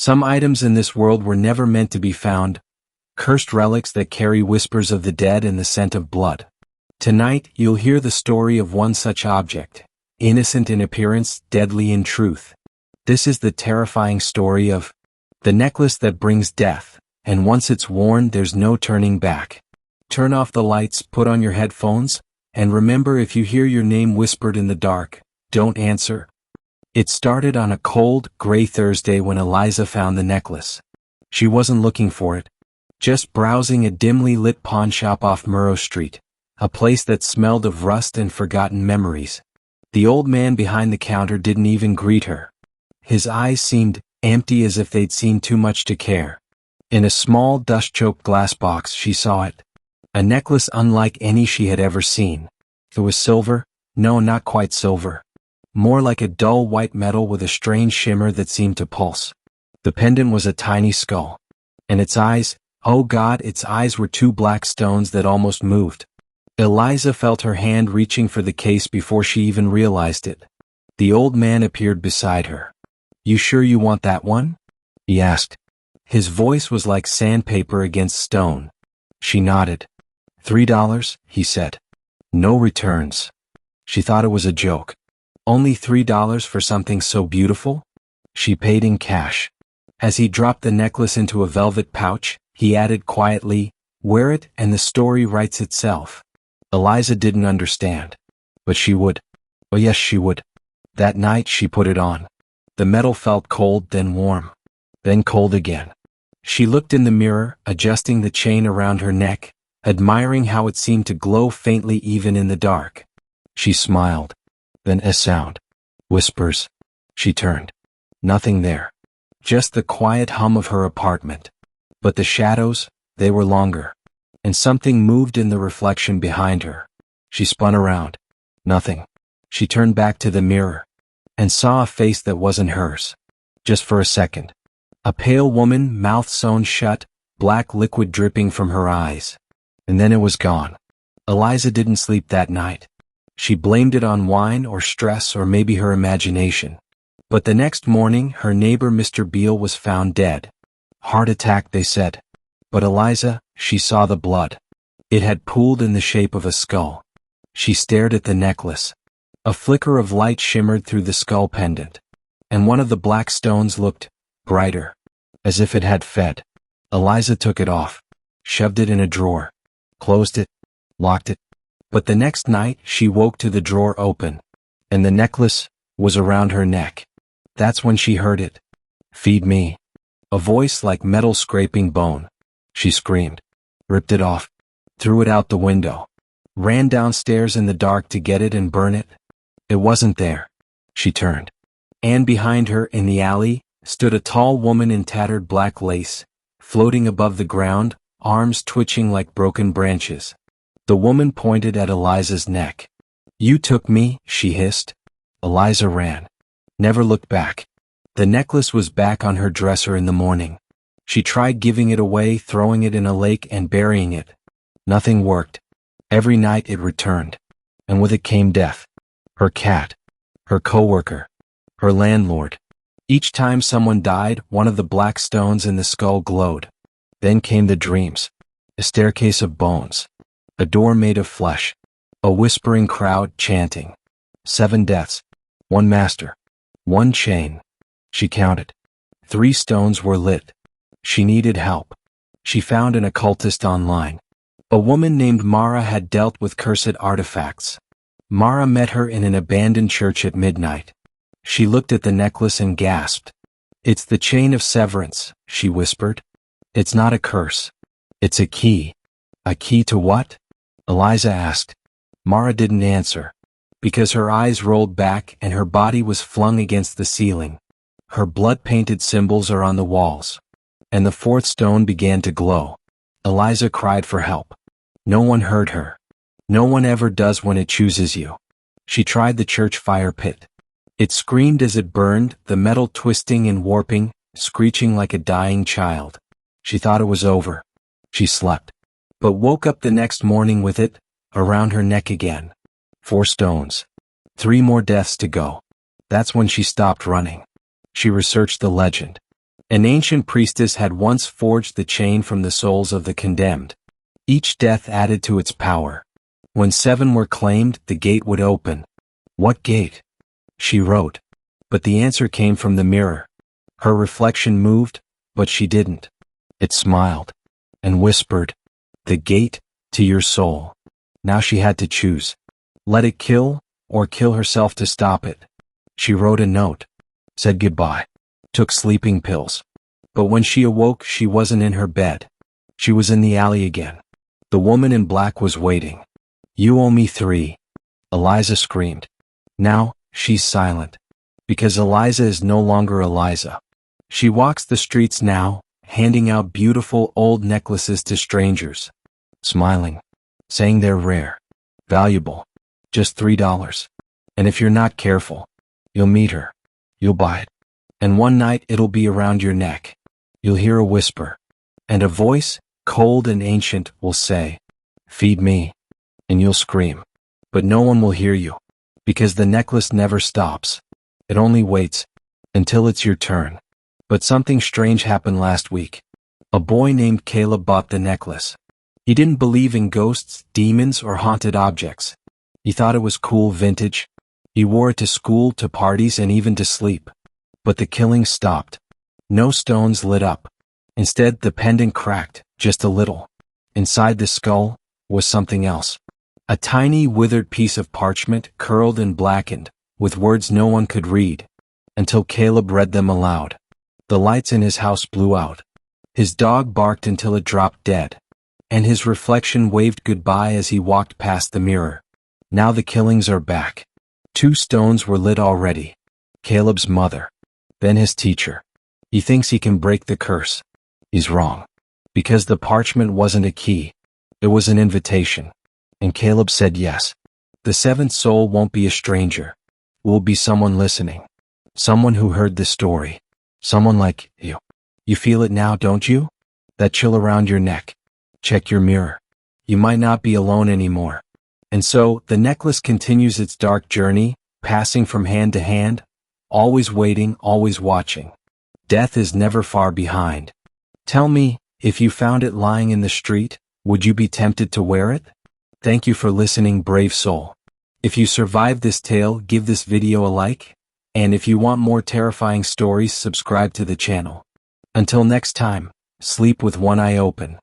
Some items in this world were never meant to be found, cursed relics that carry whispers of the dead and the scent of blood. Tonight, you'll hear the story of one such object, innocent in appearance, deadly in truth. This is the terrifying story of the necklace that brings death, and once it's worn, there's no turning back. Turn off the lights, put on your headphones, and remember, if you hear your name whispered in the dark, don't answer. It started on a cold, gray Thursday when Eliza found the necklace. She wasn't looking for it, just browsing a dimly lit pawnshop off Murrow Street, a place that smelled of rust and forgotten memories. The old man behind the counter didn't even greet her. His eyes seemed empty, as if they'd seen too much to care. In a small, dust-choked glass box she saw it. A necklace unlike any she had ever seen. It was silver, no, not quite silver. More like a dull white metal with a strange shimmer that seemed to pulse. The pendant was a tiny skull. And its eyes, oh God, its eyes were two black stones that almost moved. Eliza felt her hand reaching for the case before she even realized it. The old man appeared beside her. "You sure you want that one?" he asked. His voice was like sandpaper against stone. She nodded. $3, he said. No returns. She thought it was a joke. Only $3 for something so beautiful? She paid in cash. As he dropped the necklace into a velvet pouch, he added quietly, "Wear it and the story writes itself." Eliza didn't understand. But she would. Oh yes, she would. That night she put it on. The metal felt cold, then warm. Then cold again. She looked in the mirror, adjusting the chain around her neck, admiring how it seemed to glow faintly even in the dark. She smiled. Then a sound. Whispers. She turned. Nothing there. Just the quiet hum of her apartment. But the shadows, they were longer. And something moved in the reflection behind her. She spun around. Nothing. She turned back to the mirror. And saw a face that wasn't hers. Just for a second. A pale woman, mouth sewn shut, black liquid dripping from her eyes. And then it was gone. Eliza didn't sleep that night. She blamed it on wine or stress or maybe her imagination. But the next morning, her neighbor Mr. Beale was found dead. Heart attack, they said. But Eliza, she saw the blood. It had pooled in the shape of a skull. She stared at the necklace. A flicker of light shimmered through the skull pendant. And one of the black stones looked brighter, as if it had fed. Eliza took it off, shoved it in a drawer, closed it, locked it. But the next night she woke to the drawer open, and the necklace was around her neck. That's when she heard it. "Feed me." A voice like metal scraping bone. She screamed, ripped it off, threw it out the window, ran downstairs in the dark to get it and burn it. It wasn't there. She turned. And behind her, in the alley, stood a tall woman in tattered black lace, floating above the ground, arms twitching like broken branches. The woman pointed at Eliza's neck. "You took me," she hissed. Eliza ran. Never looked back. The necklace was back on her dresser in the morning. She tried giving it away, throwing it in a lake and burying it. Nothing worked. Every night it returned. And with it came death. Her cat. Her coworker. Her landlord. Each time someone died, one of the black stones in the skull glowed. Then came the dreams. A staircase of bones. A door made of flesh. A whispering crowd chanting. 7 deaths. 1 master. 1 chain. She counted. 3 stones were lit. She needed help. She found an occultist online. A woman named Mara had dealt with cursed artifacts. Mara met her in an abandoned church at midnight. She looked at the necklace and gasped. "It's the chain of severance," she whispered. "It's not a curse. It's a key." "A key to what?" Eliza asked. Mara didn't answer, because her eyes rolled back and her body was flung against the ceiling. Her blood-painted symbols are on the walls. And the 4th stone began to glow. Eliza cried for help. No one heard her. No one ever does when it chooses you. She tried the church fire pit. It screamed as it burned, the metal twisting and warping, screeching like a dying child. She thought it was over. She slept. But woke up the next morning with it, around her neck again. 4 stones. 3 more deaths to go. That's when she stopped running. She researched the legend. An ancient priestess had once forged the chain from the souls of the condemned. Each death added to its power. When 7 were claimed, the gate would open. What gate? She wrote. But the answer came from the mirror. Her reflection moved, but she didn't. It smiled and whispered, "The gate to your soul." Now she had to choose. Let it kill, or kill herself to stop it. She wrote a note, said goodbye, took sleeping pills. But when she awoke, she wasn't in her bed. She was in the alley again. The woman in black was waiting. "You owe me 3. Eliza screamed. Now, she's silent. Because Eliza is no longer Eliza. She walks the streets now, handing out beautiful old necklaces to strangers. Smiling. Saying they're rare. Valuable. Just $3. And if you're not careful, you'll meet her. You'll buy it. And one night it'll be around your neck. You'll hear a whisper. And a voice, cold and ancient, will say, "Feed me." And you'll scream. But no one will hear you. Because the necklace never stops. It only waits. Until it's your turn. But something strange happened last week. A boy named Caleb bought the necklace. He didn't believe in ghosts, demons, or haunted objects. He thought it was cool vintage. He wore it to school, to parties, and even to sleep. But the killing stopped. No stones lit up. Instead, the pendant cracked, just a little. Inside the skull was something else. A tiny, withered piece of parchment, curled and blackened, with words no one could read. Until Caleb read them aloud. The lights in his house blew out. His dog barked until it dropped dead. And his reflection waved goodbye as he walked past the mirror. Now the killings are back. 2 stones were lit already. Caleb's mother. Then his teacher. He thinks he can break the curse. He's wrong. Because the parchment wasn't a key. It was an invitation. And Caleb said yes. The 7th soul won't be a stranger. Will be someone listening. Someone who heard the story. Someone like you. You feel it now, don't you? That chill around your neck. Check your mirror. You might not be alone anymore. And so, the necklace continues its dark journey, passing from hand to hand, always waiting, always watching. Death is never far behind. Tell me, if you found it lying in the street, would you be tempted to wear it? Thank you for listening, brave soul. If you survived this tale, give this video a like. And if you want more terrifying stories, subscribe to the channel. Until next time, sleep with one eye open.